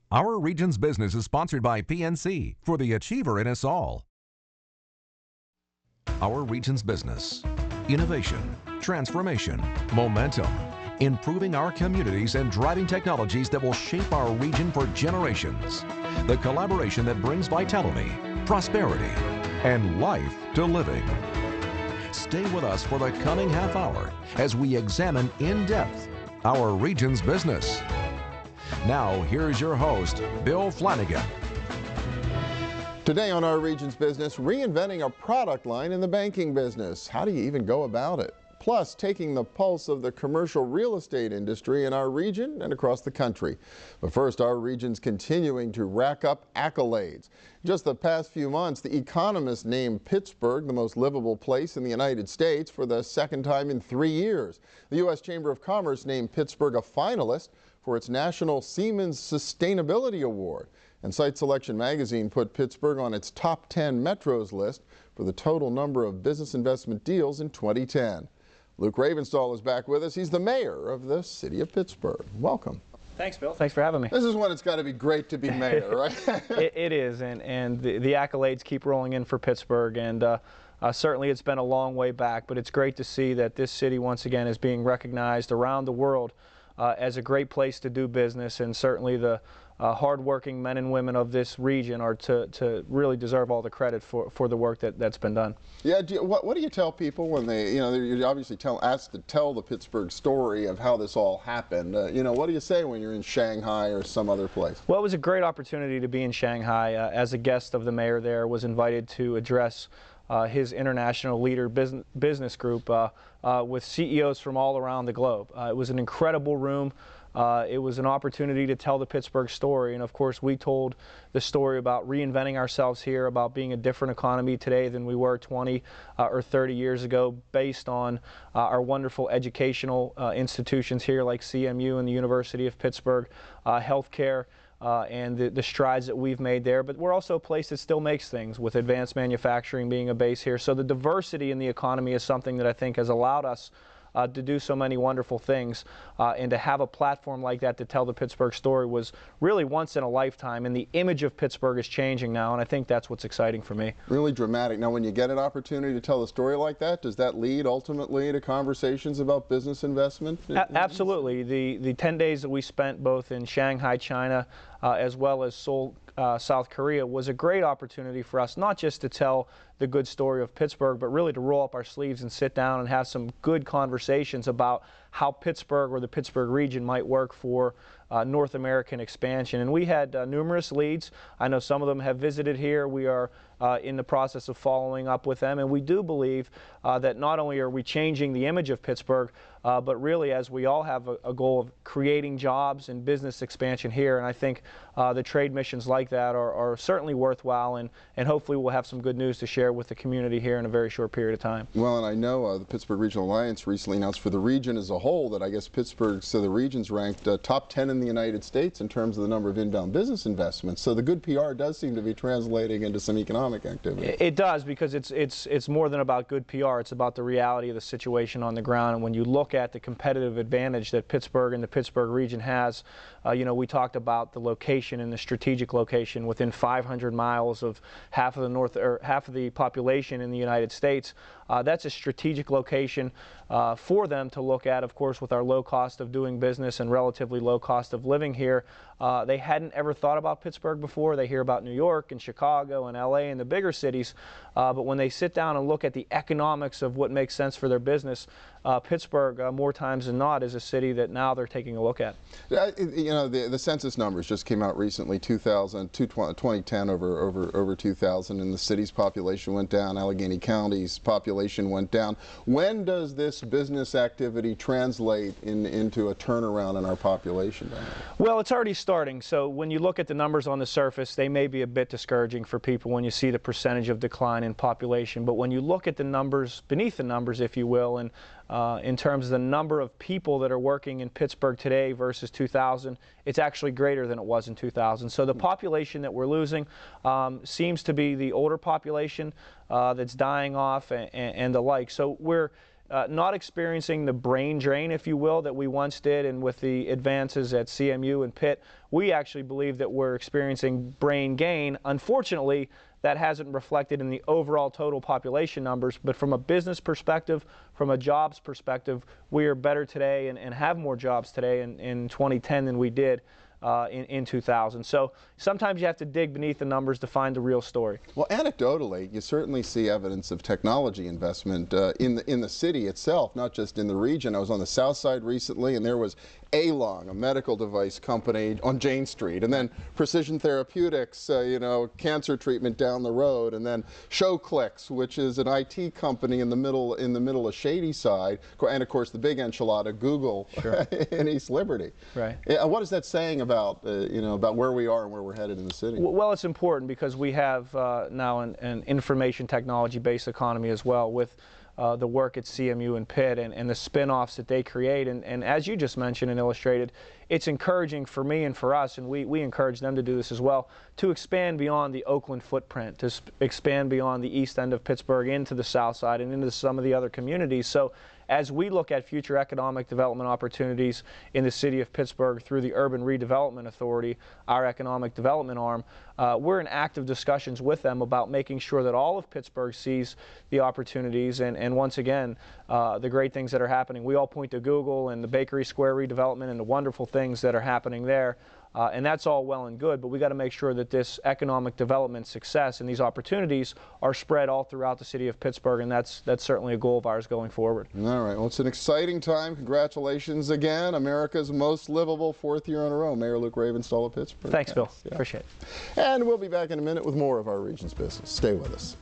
Our region's business is sponsored by PNC for the achiever in us all. Our region's business. Innovation, transformation, momentum, improving our communities and driving technologies that will shape our region for generations. The collaboration that brings vitality, prosperity, and life to living. Stay with us for the coming half hour as we examine in depth our region's business. Now, here's your host, Bill Flanagan. Today on Our Region's Business, reinventing a product line in the banking business. How do you even go about it? Plus, taking the pulse of the commercial real estate industry in our region and across the country. But first, our region's continuing to rack up accolades. Just the past few months, the Economist named Pittsburgh the most livable place in the United States for the second time in 3 years. The U.S. Chamber of Commerce named Pittsburgh a finalist for its National Siemens Sustainability Award. And Site Selection magazine put Pittsburgh on its top 10 metros list for the total number of business investment deals in 2010. Luke Ravenstahl is back with us. He's the mayor of the city of Pittsburgh. Welcome. Thanks, Bill. Thanks for having me. This is when it's got to be great to be mayor, right? It is, and the accolades keep rolling in for Pittsburgh, and certainly it's been a long way back, but it's great to see that this city once again is being recognized around the world as a great place to do business, and certainly the hardworking men and women of this region are to really deserve all the credit for the work that's been done. Yeah, what do you tell people when they, you're obviously asked to tell the Pittsburgh story of how this all happened. What do you say when you're in Shanghai or some other place? Well, it was a great opportunity to be in Shanghai. As a guest of the mayor there, was invited to address his international leader business group with CEOs from all around the globe. It was an incredible room. It was an opportunity to tell the Pittsburgh story, and of course we told the story about reinventing ourselves here, about being a different economy today than we were 20 or 30 years ago, based on our wonderful educational institutions here like CMU and the University of Pittsburgh, healthcare, and the strides that we've made there. But we're also a place that still makes things, with advanced manufacturing being a base here. So the diversity in the economy is something that I think has allowed us to do so many wonderful things, and to have a platform like that to tell the Pittsburgh story was really once in a lifetime, and the image of Pittsburgh is changing now, and I think that's what's exciting for me. Really dramatic. Now, when you get an opportunity to tell a story like that, does that lead ultimately to conversations about business investment? Absolutely. The 10 days that we spent both in Shanghai, China, as well as Seoul, South Korea, was a great opportunity for us, not just to tell the good story of Pittsburgh, but really to roll up our sleeves and sit down and have some good conversations about how Pittsburgh or the Pittsburgh region might work for North American expansion. And we had numerous leads. I know some of them have visited here. We are in the process of following up with them, and we do believe that not only are we changing the image of Pittsburgh, but really, as we all have a goal of creating jobs and business expansion here, and I think the trade missions like that are certainly worthwhile, and hopefully we'll have some good news to share with the community here in a very short period of time. Well, and I know the Pittsburgh Regional Alliance recently announced for the region as a whole that I guess Pittsburgh, so the region's ranked top 10 in the United States in terms of the number of inbound business investments. So the good PR does seem to be translating into some economic activity. It does, because it's more than about good PR. It's about the reality of the situation on the ground. And when you look at the competitive advantage that Pittsburgh and the Pittsburgh region has, we talked about the location and the strategic location within 500 miles of half of the population in the United States. That's a strategic location for them to look at, of course, with our low cost of doing business and relatively low cost of living here. They hadn't ever thought about Pittsburgh before. They hear about New York and Chicago and LA and the bigger cities, but when they sit down and look at the economics of what makes sense for their business, Pittsburgh, more times than not, is a city that now they're taking a look at. The census numbers just came out recently, 2010 over 2000, and the city's population went down, Allegheny County's population went down. When does this business activity translate into a turnaround in our population? Well, it's already starting. So when you look at the numbers on the surface, they may be a bit discouraging for people when you see the percentage of decline in population. But when you look at the numbers, beneath the numbers, if you will, and in terms of the number of people that are working in Pittsburgh today versus 2000, it's actually greater than it was in 2000. So the population that we're losing seems to be the older population that's dying off and the like. So we're not experiencing the brain drain, if you will, that we once did, and with the advances at CMU and Pitt, we actually believe that we're experiencing brain gain. Unfortunately, that hasn't reflected in the overall total population numbers, but from a business perspective, from a jobs perspective, we are better today and have more jobs today in 2010 than we did in 2000. So sometimes you have to dig beneath the numbers to find the real story. Well, anecdotally, you certainly see evidence of technology investment in the city itself, not just in the region. I was on the south side recently, and there was A-Long, a medical device company on Jane Street, and then Precision Therapeutics, you know, cancer treatment down the road, and then ShowClicks, which is an IT company in the middle of Shady Side, and of course the big enchilada, Google, sure. in East Liberty. Right. What is that saying about you know, about where we are and where we're headed in the city? Well, it's important because we have now an information technology-based economy as well, with the work at CMU and Pitt and the spin-offs that they create. And as you just mentioned and illustrated, it's encouraging for me and for us, and we encourage them to do this as well, to expand beyond the Oakland footprint, to expand beyond the east end of Pittsburgh into the south side and into some of the other communities. So as we look at future economic development opportunities in the city of Pittsburgh through the Urban Redevelopment Authority, our economic development arm, we're in active discussions with them about making sure that all of Pittsburgh sees the opportunities and once again, the great things that are happening. We all point to Google and the Bakery Square redevelopment and the wonderful things that are happening there. And that's all well and good, but we got to make sure that this economic development success and these opportunities are spread all throughout the city of Pittsburgh, and that's certainly a goal of ours going forward. All right, well, it's an exciting time. Congratulations again. America's most livable, 4th year in a row. Mayor Luke Ravenstahl of Pittsburgh. Thanks, Bill. Yeah. Appreciate it. And we'll be back in a minute with more of our region's business. Stay with us.